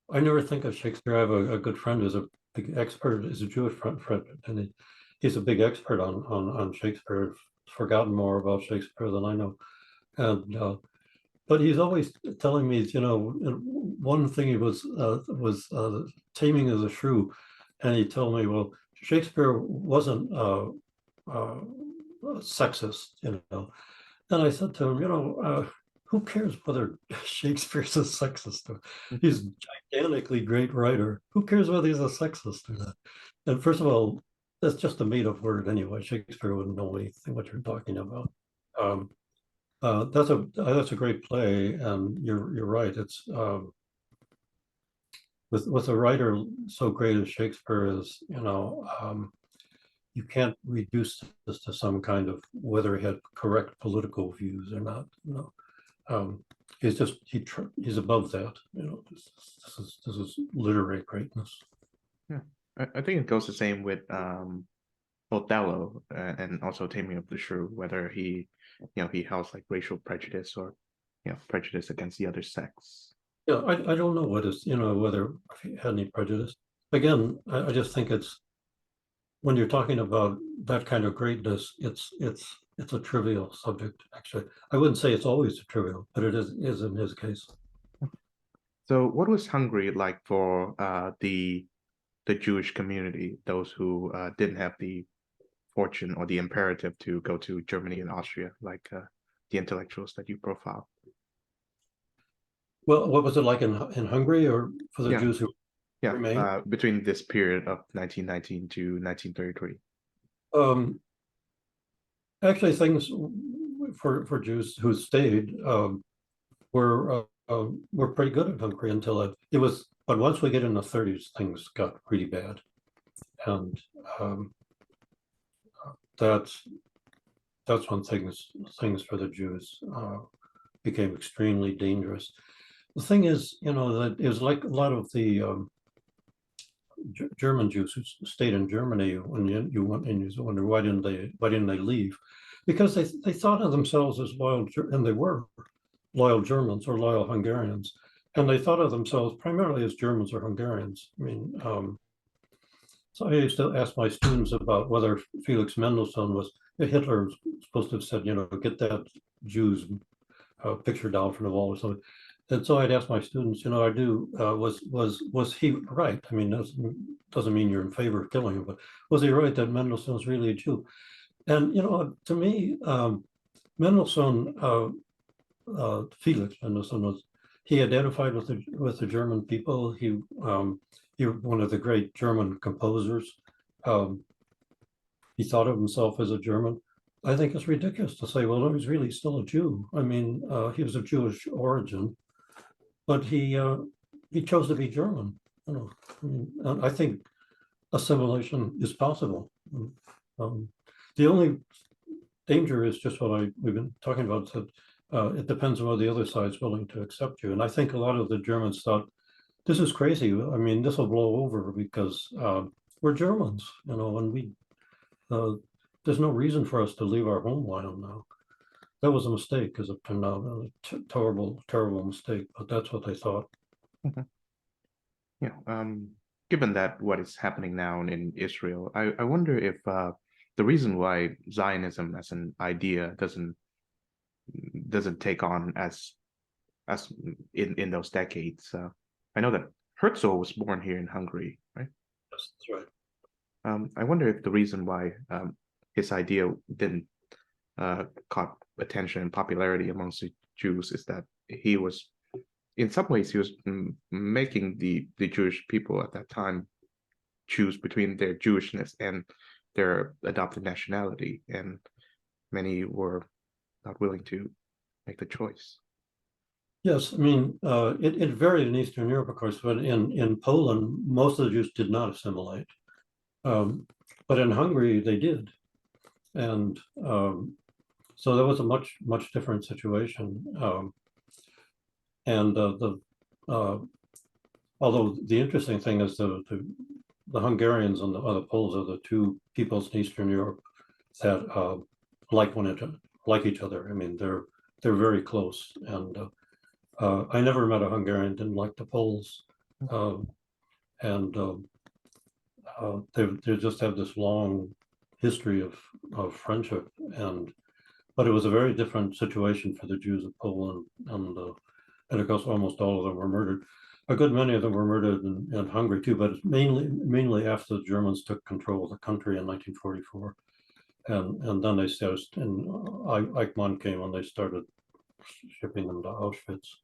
Speaker 2: I never think of Shakespeare. I have a good friend who's a big expert, is a Jewish friend, and he's a big expert on Shakespeare. Forgotten more about Shakespeare than I know, and but he's always telling me, one thing he was taming of the shrew, and he told me, well, Shakespeare wasn't sexist, And I said to him, who cares whether Shakespeare's a sexist? He's a gigantically great writer. Who cares whether he's a sexist or not? And first of all, that's just a made-up word anyway. Shakespeare wouldn't know anything what you're talking about. Um, that's a great play, and you're right. It's with a writer so great as Shakespeare is, you can't reduce this to some kind of whether he had correct political views or not. He's just he's above that. This is literary greatness.
Speaker 1: Yeah, I think it goes the same with Othello and also Taming of the Shrew, whether he has like racial prejudice or prejudice against the other sex.
Speaker 2: Yeah, I don't know what is, whether he had any prejudice. Again, I just think it's when you're talking about that kind of greatness, it's a trivial subject, actually. I wouldn't say it's always a trivial, but it is in his case.
Speaker 1: So, what was Hungary like for the Jewish community, those who didn't have the fortune or the imperative to go to Germany and Austria, like the intellectuals that you profile?
Speaker 2: Well, what was it like in Hungary or for the
Speaker 1: Yeah,
Speaker 2: Jews who
Speaker 1: yeah.
Speaker 2: remained?
Speaker 1: Between this period of 1919 to 1933.
Speaker 2: Um, Actually, things for Jews who stayed were pretty good in Hungary until it was. But once we get in the 30s, things got really bad, and um, that's that's when things for the Jews became extremely dangerous. The thing is, that it was like a lot of the German Jews who stayed in Germany. When you went and you wonder why didn't they leave? Because they thought of themselves as loyal, and they were loyal Germans or loyal Hungarians, and they thought of themselves primarily as Germans or Hungarians. I mean, so I used to ask my students about whether Felix Mendelssohn was Hitler was supposed to have said, get that Jew's picture down from the wall or something. And so I'd ask my students, was he right? I mean, doesn't mean you're in favor of killing him, but was he right that Mendelssohn was really a Jew? And to me, Mendelssohn, Felix Mendelssohn he identified with the German people. He was one of the great German composers. Um, he thought of himself as a German. I think it's ridiculous to say, well, no, he's really still a Jew. I mean, he was of Jewish origin, but he chose to be German. I think assimilation is possible. Um, the only danger is just what we've been talking about. That it depends on whether the other side's willing to accept you. And I think a lot of the Germans thought, this is crazy. I mean, this will blow over because we're Germans, and there's no reason for us to leave our homeland now. That was a mistake, as it turned out, a terrible, terrible mistake. But that's what they thought.
Speaker 1: Mhm. Yeah. Given that what is happening now in Israel, I wonder if the reason why Zionism as an idea doesn't take on as in those decades. I know that Herzl was born here in Hungary, right?
Speaker 2: Yes, that's right.
Speaker 1: I wonder if the reason why his idea didn't caught attention and popularity amongst the Jews is that he was, in some ways, he was making the Jewish people at that time choose between their Jewishness and their adopted nationality, and many were not willing to make the choice.
Speaker 2: Yes, I mean, it varied in Eastern Europe, of course, but in Poland, most of the Jews did not assimilate. But in Hungary, they did. And so that was a much different situation. And although the interesting thing is the Hungarians and the Poles are the two peoples in Eastern Europe that like each other. I mean, they're very close. And I never met a Hungarian didn't like the Poles, and they just have this long history of friendship. But it was a very different situation for the Jews of Poland, and of course almost all of them were murdered. A good many of them were murdered in Hungary too, but it's mainly after the Germans took control of the country in 1944, and then they started, and Eichmann came and they started shipping them to Auschwitz.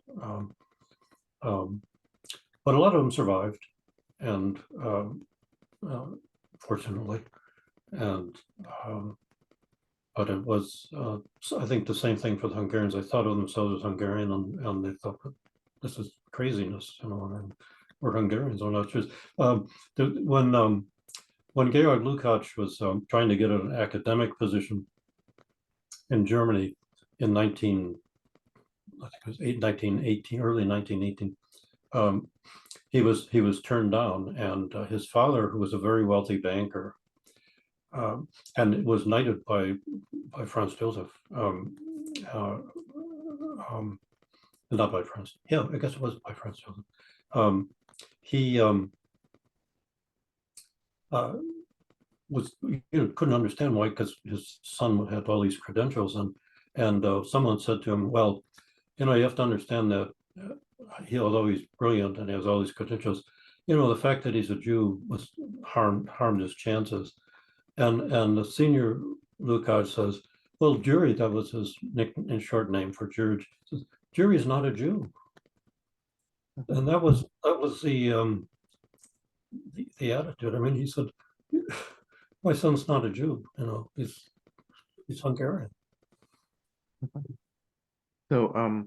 Speaker 2: But a lot of them survived, and fortunately, and but it was, I think, the same thing for the Hungarians. They thought of themselves as Hungarian, and they thought that this is craziness, and we're Hungarians, we're not Jews. When Georg Lukács was trying to get an academic position in Germany in I think it was 1918, early 1918, he was turned down, and his father, who was a very wealthy banker, and it was knighted by Franz Joseph. Not by Franz. Yeah, I guess it was by Franz Joseph. He was couldn't understand why, because his son had all these credentials, and someone said to him, "Well, you have to understand that although he's brilliant and he has all these credentials, the fact that he's a Jew was harmed his chances." And the senior Lukács says, "Well, Jury," that was his short name for George, says, "Jury is not a Jew." And that was the attitude. I mean, he said, "My son's not a Jew, he's Hungarian."
Speaker 1: So,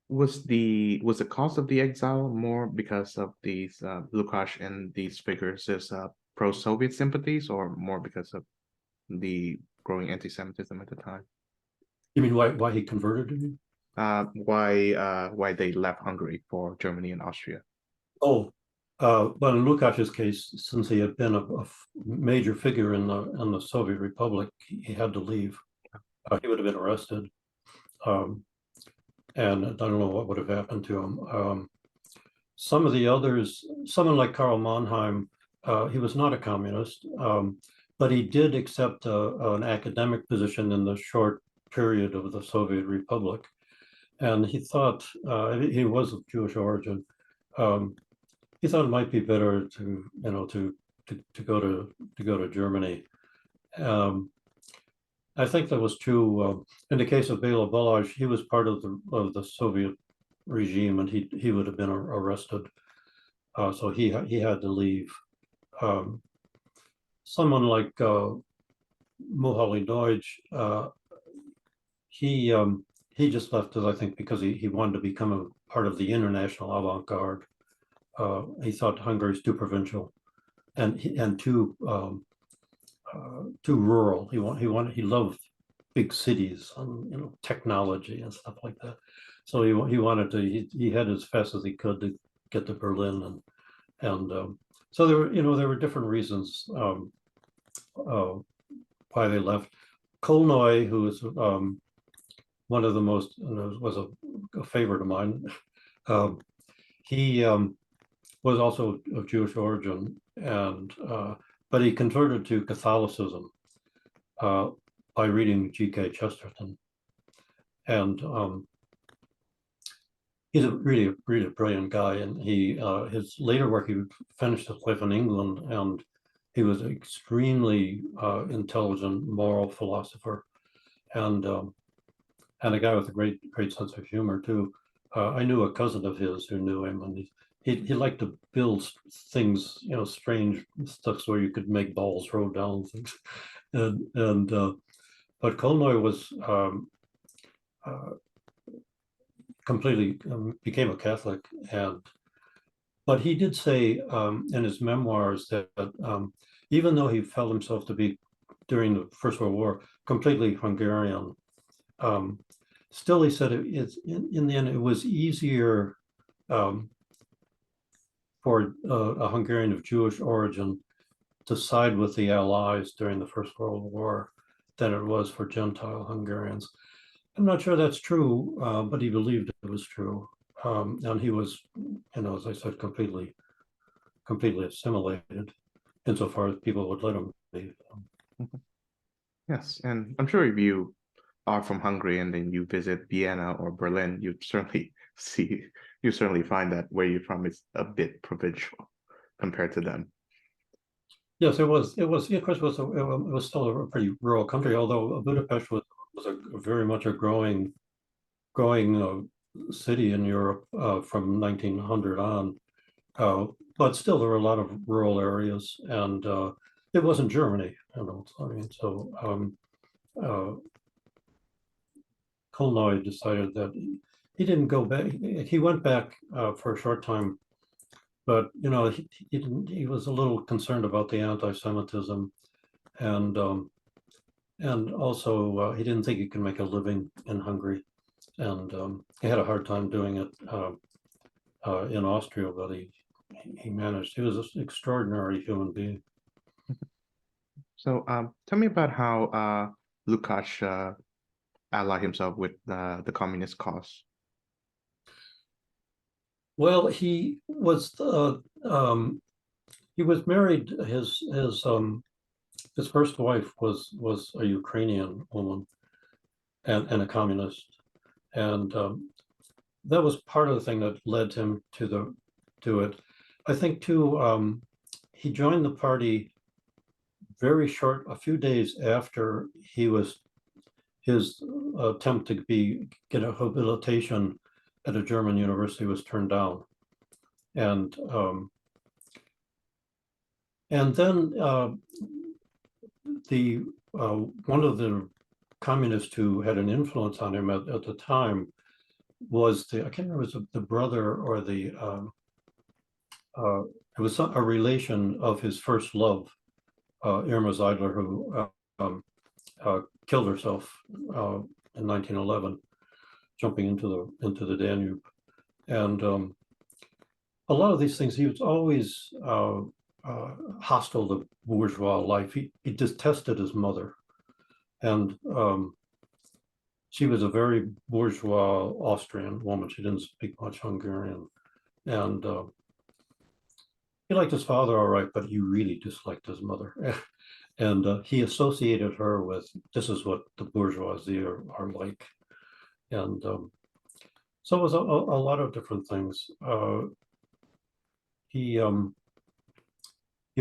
Speaker 1: was the cause of the exile more because of these Lukács and these figures' pro-Soviet sympathies, or more because of the growing anti-Semitism at the time?
Speaker 2: You mean why he converted to me?
Speaker 1: Why they left Hungary for Germany and Austria?
Speaker 2: Oh, well, in Lukács's case, since he had been a major figure in the Soviet Republic, he had to leave. He would have been arrested, and I don't know what would have happened to him. Some of the others, someone like Karl Mannheim, he was not a communist, but he did accept an academic position in the short period of the Soviet Republic, and he thought, he was of Jewish origin. He thought it might be better to go to Germany. I think that was true in the case of Bela Balázs. He was part of the Soviet regime, and he would have been arrested, so he had to leave. Someone like Mohaly Deutsch, he just left us, I think, because he wanted to become a part of the international avant-garde. He thought Hungary's too provincial and too rural. He loved big cities and technology and stuff like that. So he wanted to. He headed as fast as he could to get to Berlin, and so there were different reasons why they left. Kolnoy, who is one of the most, was a favorite of mine. He was also of Jewish origin, and but he converted to Catholicism by reading G.K. Chesterton, and he's a really brilliant guy. And his later work, he finished his life in England, and he was an extremely intelligent, moral philosopher, and a guy with a great sense of humor too. I knew a cousin of his who knew him, and he liked to build things, strange stuff where you could make balls roll down things, and but Kolnoy was completely became a Catholic, and but he did say in his memoirs that even though he felt himself to be during the First World War completely Hungarian, still he said it's in the end it was easier for a Hungarian of Jewish origin to side with the Allies during the First World War than it was for Gentile Hungarians. I'm not sure that's true, but he believed it was true. And he was, as I said, completely assimilated insofar as people would let him be.
Speaker 1: Yes, and I'm sure if you are from Hungary and then you visit Vienna or Berlin, you certainly find that where you're from is a bit provincial compared to them.
Speaker 2: Yes, it was. Of course, it was still a pretty rural country, although Budapest was very much a growing city in Europe from 1900 on. But still, there were a lot of rural areas, and it wasn't Germany. So Kolnoy decided that he didn't go back. He went back for a short time, but he was a little concerned about the anti-Semitism, and also he didn't think he could make a living in Hungary, and he had a hard time doing it in Austria, but he managed. He was an extraordinary human being.
Speaker 1: So tell me about how Lukács allied himself with the communist cause.
Speaker 2: Well, he was married. His first wife was a Ukrainian woman and a communist, and that was part of the thing that led him to it. I think too. He joined the party a few days after his attempt to get a habilitation at a German university was turned down, and then one of the communists who had an influence on him at the time was I can't remember, it was the brother or it was a relation of his first love, Irma Zeidler, who killed herself in 1911, jumping into the Danube, and a lot of these things. He was always hostile to bourgeois life. He detested his mother, and she was a very bourgeois Austrian woman. She didn't speak much Hungarian, and he liked his father all right, but he really disliked his mother. And he associated her with, this is what the bourgeoisie are like. And so it was a lot of different things. He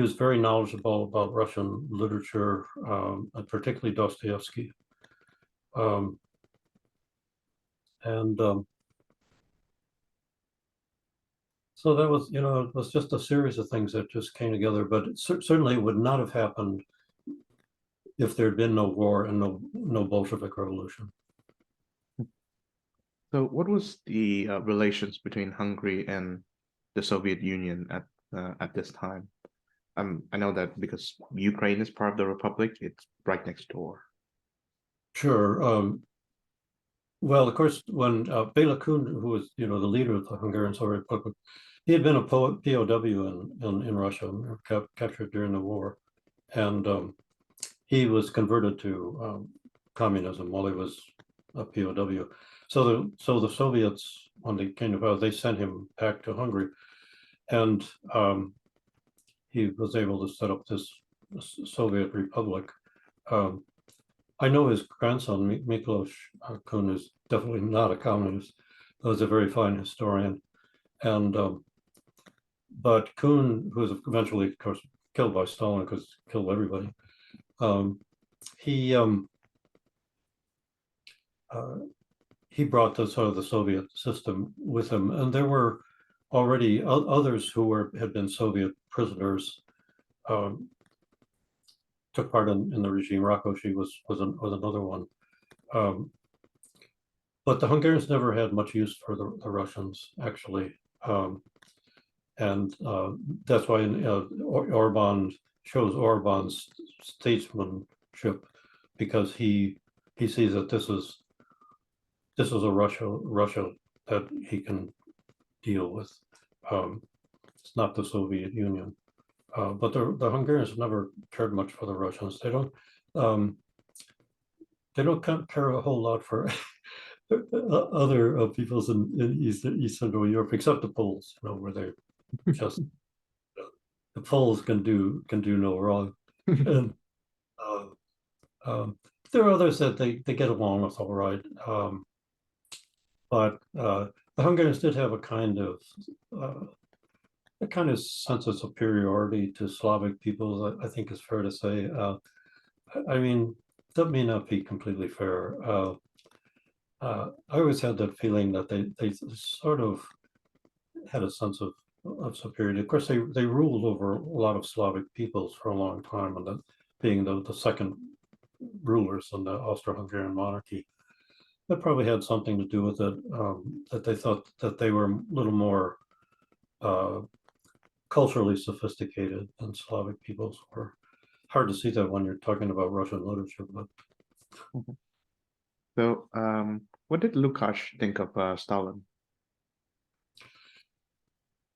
Speaker 2: was very knowledgeable about Russian literature, and particularly Dostoevsky. So that was, it was just a series of things that just came together, but certainly it would not have happened if there had been no war and no Bolshevik revolution.
Speaker 1: So what was the relations between Hungary and the Soviet Union at this time? I know that because Ukraine is part of the Republic, it's right next door.
Speaker 2: Sure. Well, of course, when Bela Kun, who was, the leader of the Hungarian Soviet Republic, he had been a POW in Russia, captured during the war, and he was converted to communism while he was a POW. So the Soviets, when they came to power, they sent him back to Hungary, and he was able to set up this Soviet Republic. I know his grandson, Miklos Kun, is definitely not a communist. He was a very fine historian. And but Kun, who was eventually, of course, killed by Stalin because killed everybody. Um, he um, uh, he brought the sort of the Soviet system with him, and there were already others who had been Soviet prisoners, um, took part in the regime. Rákosi was another one. Um, but the Hungarians never had much use for the Russians, actually. And that's why Orban shows Orban's statesmanship, because he sees that this is a Russia that he can deal with. It's not the Soviet Union. But the Hungarians never cared much for the Russians. Um, they don't care a whole lot for other peoples in East Central Europe, except the Poles, where they just the Poles can do no wrong. And uh, um, there are others that they get along with all right. But the Hungarians did have uh, a kind of sense of superiority to Slavic peoples, I think is fair to say. I mean, that may not be completely fair. I always had that feeling that they sort of had a sense of superiority. Of course, they ruled over a lot of Slavic peoples for a long time, and that being the second rulers in the Austro-Hungarian monarchy, that probably had something to do with it. That they thought that they were a little more culturally sophisticated than Slavic peoples were. Hard to see that when you're talking about Russian literature, but
Speaker 1: So, what did Lukács think of Stalin?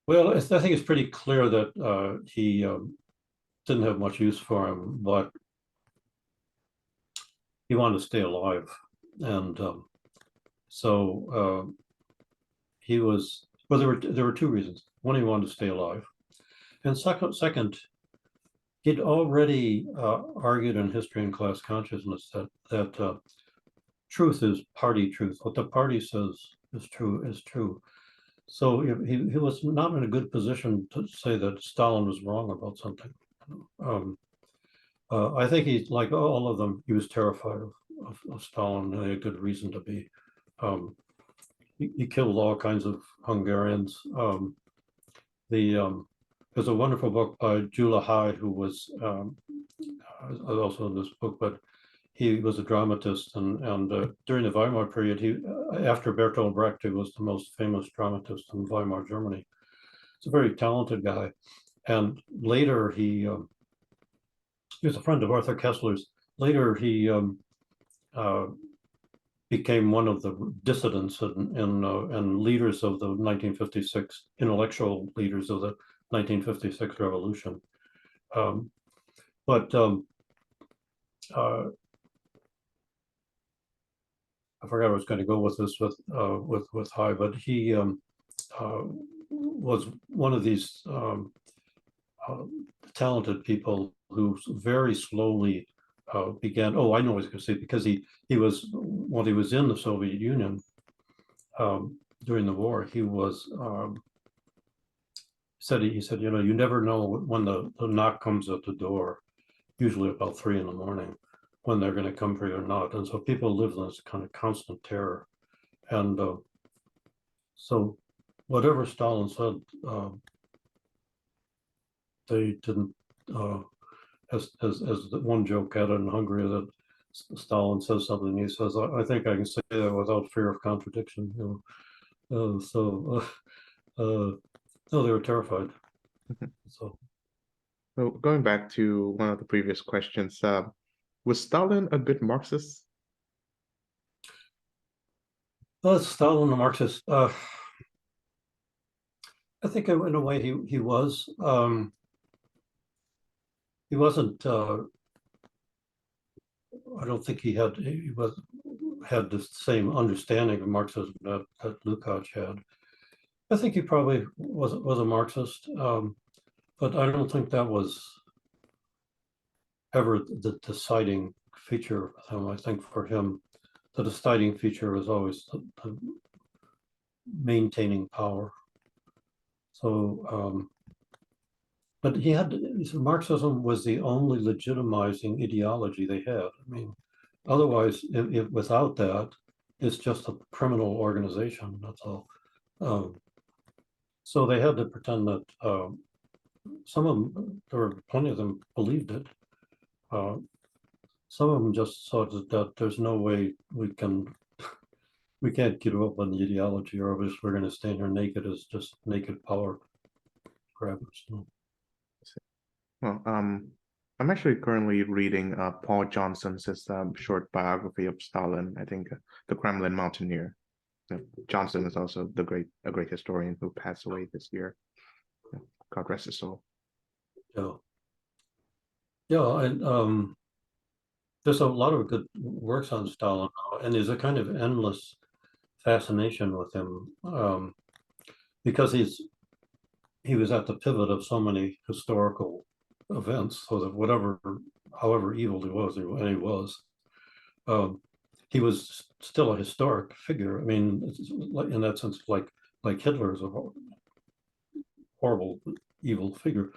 Speaker 2: well, I think it's pretty clear that he didn't have much use for him, but he wanted to stay alive, and so he was. Well, there were two reasons. One, he wanted to stay alive, and second, he'd already argued in History and Class Consciousness that truth is party truth. What the party says is true. So he was not in a good position to say that Stalin was wrong about something. I think he's like all of them. He was terrified of Stalin. And he had good reason to be. He killed all kinds of Hungarians. There's a wonderful book by Gyula Hai, who was also in this book, but he was a dramatist, and during the Weimar period, after Bertolt Brecht, he was the most famous dramatist in Weimar Germany. He's a very talented guy, and later he was a friend of Arthur Kessler's. Later he became one of the dissidents and leaders of the 1956 intellectual leaders of the 1956 revolution. But I forgot I was going to go with this with High, but he was one of these talented people who very slowly began. Oh, I know what I was going to say, because he was, when he was in the Soviet Union during the war, he said, you never know when the knock comes at the door, usually about 3 a.m, when they're going to come for you or not. And so people live in this kind of constant terror. And so whatever Stalin said, they didn't, as the one joke had in Hungary, that Stalin says something, he says, I think I can say that without fear of contradiction. No, they were terrified. So
Speaker 1: going back to one of the previous questions, was Stalin a good Marxist?
Speaker 2: Stalin, a Marxist. I think in a way he was. He wasn't. I don't think he had the same understanding of Marxism that Lukács had. I think he probably was a Marxist, but I don't think that was ever the deciding feature of him. I think for him, the deciding feature was always the maintaining power. So but Marxism was the only legitimizing ideology they had. I mean, otherwise, if without that, it's just a criminal organization. That's all. So they had to pretend that some of them, there were plenty of them believed it. Some of them just thought that there's no way we can't give up on the ideology, or else we're going to stand here naked as just naked power grabbers.
Speaker 1: Well, I'm actually currently reading Paul Johnson's short biography of Stalin. I think The Kremlin Mountaineer. Johnson is also a great historian who passed away this year. God rest his soul.
Speaker 2: Yeah, yeah, and there's a lot of good works on Stalin, and there's a kind of endless fascination with him because he was at the pivot of so many historical events, so that however evil he was, and he was still a historic figure. I mean, in that sense, like Hitler is a horrible, evil figure,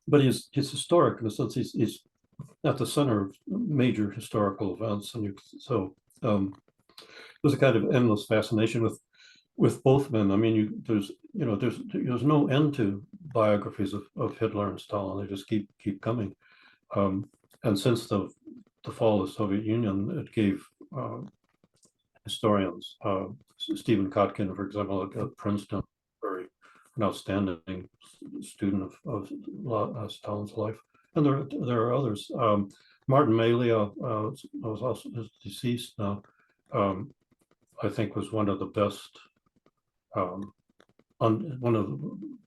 Speaker 2: but he's historic in the sense he's at the center of major historical events, and there's a kind of endless fascination with both men. I mean, there's no end to biographies of Hitler and Stalin. They just keep coming. And since the fall of the Soviet Union, it gave historians, Stephen Kotkin, for example, at Princeton, very an outstanding student of Stalin's life. And there are others. Martin Malia was also deceased now. I think was one of the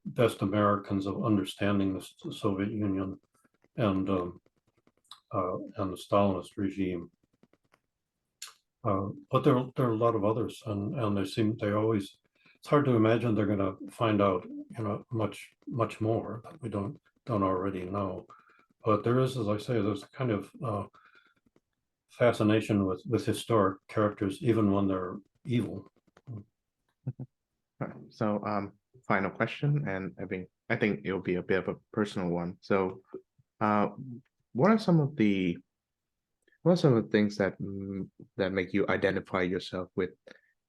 Speaker 2: best Americans of understanding the Soviet Union and the Stalinist regime. But there are a lot of others, and it's hard to imagine they're going to find out, much more that we don't already know. But there is, as I say, there's a kind of fascination with historic characters, even when they're evil.
Speaker 1: So, final question, and I think it'll be a bit of a personal one. So, what are some of the things that make you identify yourself with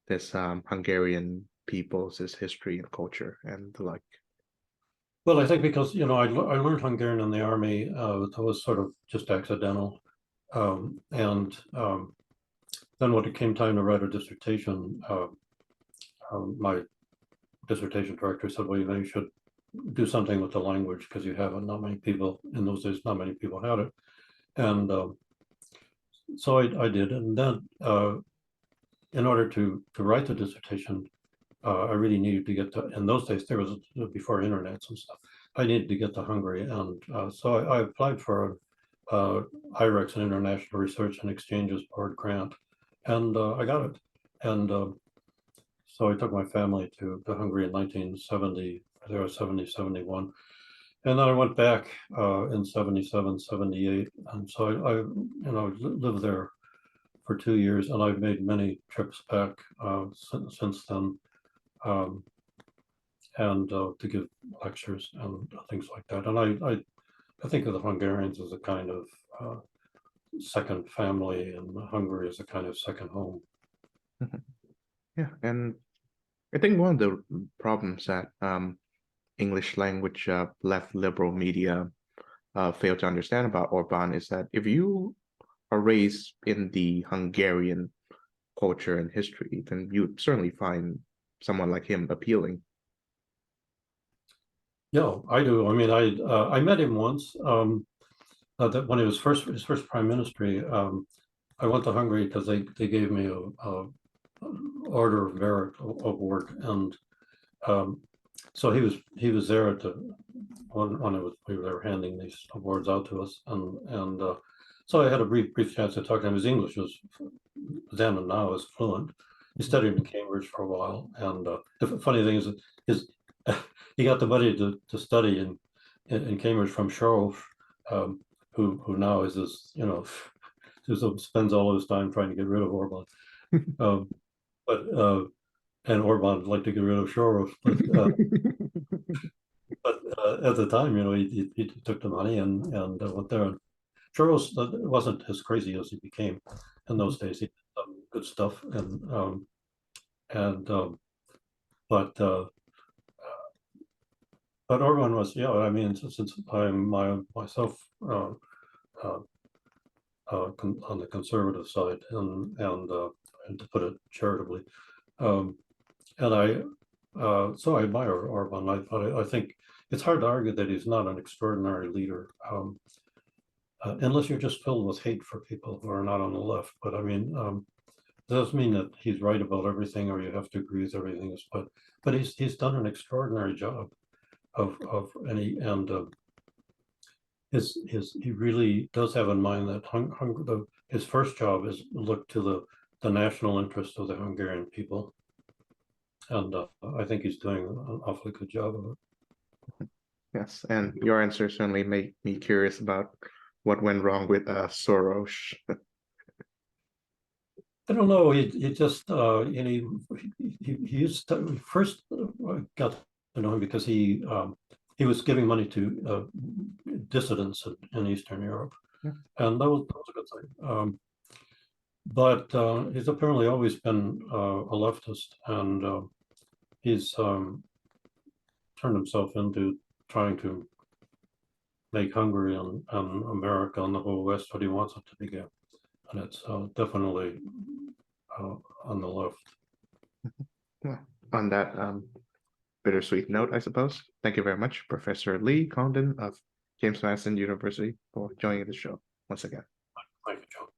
Speaker 1: this Hungarian people's history and culture and the like?
Speaker 2: Well, I think because I learned Hungarian in the army. That was sort of just accidental, and then when it came time to write a dissertation, my dissertation director said, "Well, you should do something with the language because you haven't. Not many people in those days. Not many people had it." And so I did, and then in order to write the dissertation, I really needed to get to. In those days, there was before internets and stuff. I needed to get to Hungary, and so I applied for IREX, an International Research and Exchanges Board grant, and I got it. And so I took my family to Hungary in 1970, 71. And then I went back in 77, 78. And so I lived there for 2 years, and I've made many trips back since then, and to give lectures and things like that. And I think of the Hungarians as a kind of second family, and Hungary as a kind of second home.
Speaker 1: Yeah, and I think one of the problems that English language left liberal media fail to understand about Orban is that if you are raised in the Hungarian culture and history, then you certainly find someone like him appealing.
Speaker 2: Yeah, I do. I mean, I met him once. That when he was his first prime ministry, I went to Hungary because they gave me a Order of Merit award, and so he was there at when we were handing these awards out to us, and so I had a brief chance to talk to him. His English was then and now is fluent. He studied in Cambridge for a while, and the funny thing is he got the money to study in Cambridge from Charles, who now is this who spends all of his time trying to get rid of Orban. But and Orban would like to get rid of Soros, but at the time, he took the money and went there. And Churros wasn't as crazy as he became in those days. He did some good stuff, and but Orban was, yeah. I mean, since I'm myself on the conservative side, and to put it charitably, and so I admire Orban. I think it's hard to argue that he's not an extraordinary leader, unless you're just filled with hate for people who are not on the left. But I mean, it doesn't mean that he's right about everything or you have to agree with everything. But he's done an extraordinary job of he really does have in mind that his first job is look to the national interest of the Hungarian people, and I think he's doing an awfully good job of it.
Speaker 1: Yes, and your answer certainly made me curious about what went wrong with Soros.
Speaker 2: I don't know. He just he used to first got to know him because he was giving money to dissidents in Eastern Europe,
Speaker 1: Yeah.
Speaker 2: and that was a good thing. But he's apparently always been a leftist, and he's turned himself into trying to make Hungary and America and the whole West what he wants it to be, and it's definitely on the left.
Speaker 1: Well, on that bittersweet note, I suppose. Thank you very much, Professor Lee Congdon of James Madison University, for joining the show once again.
Speaker 2: Thank you, Joe.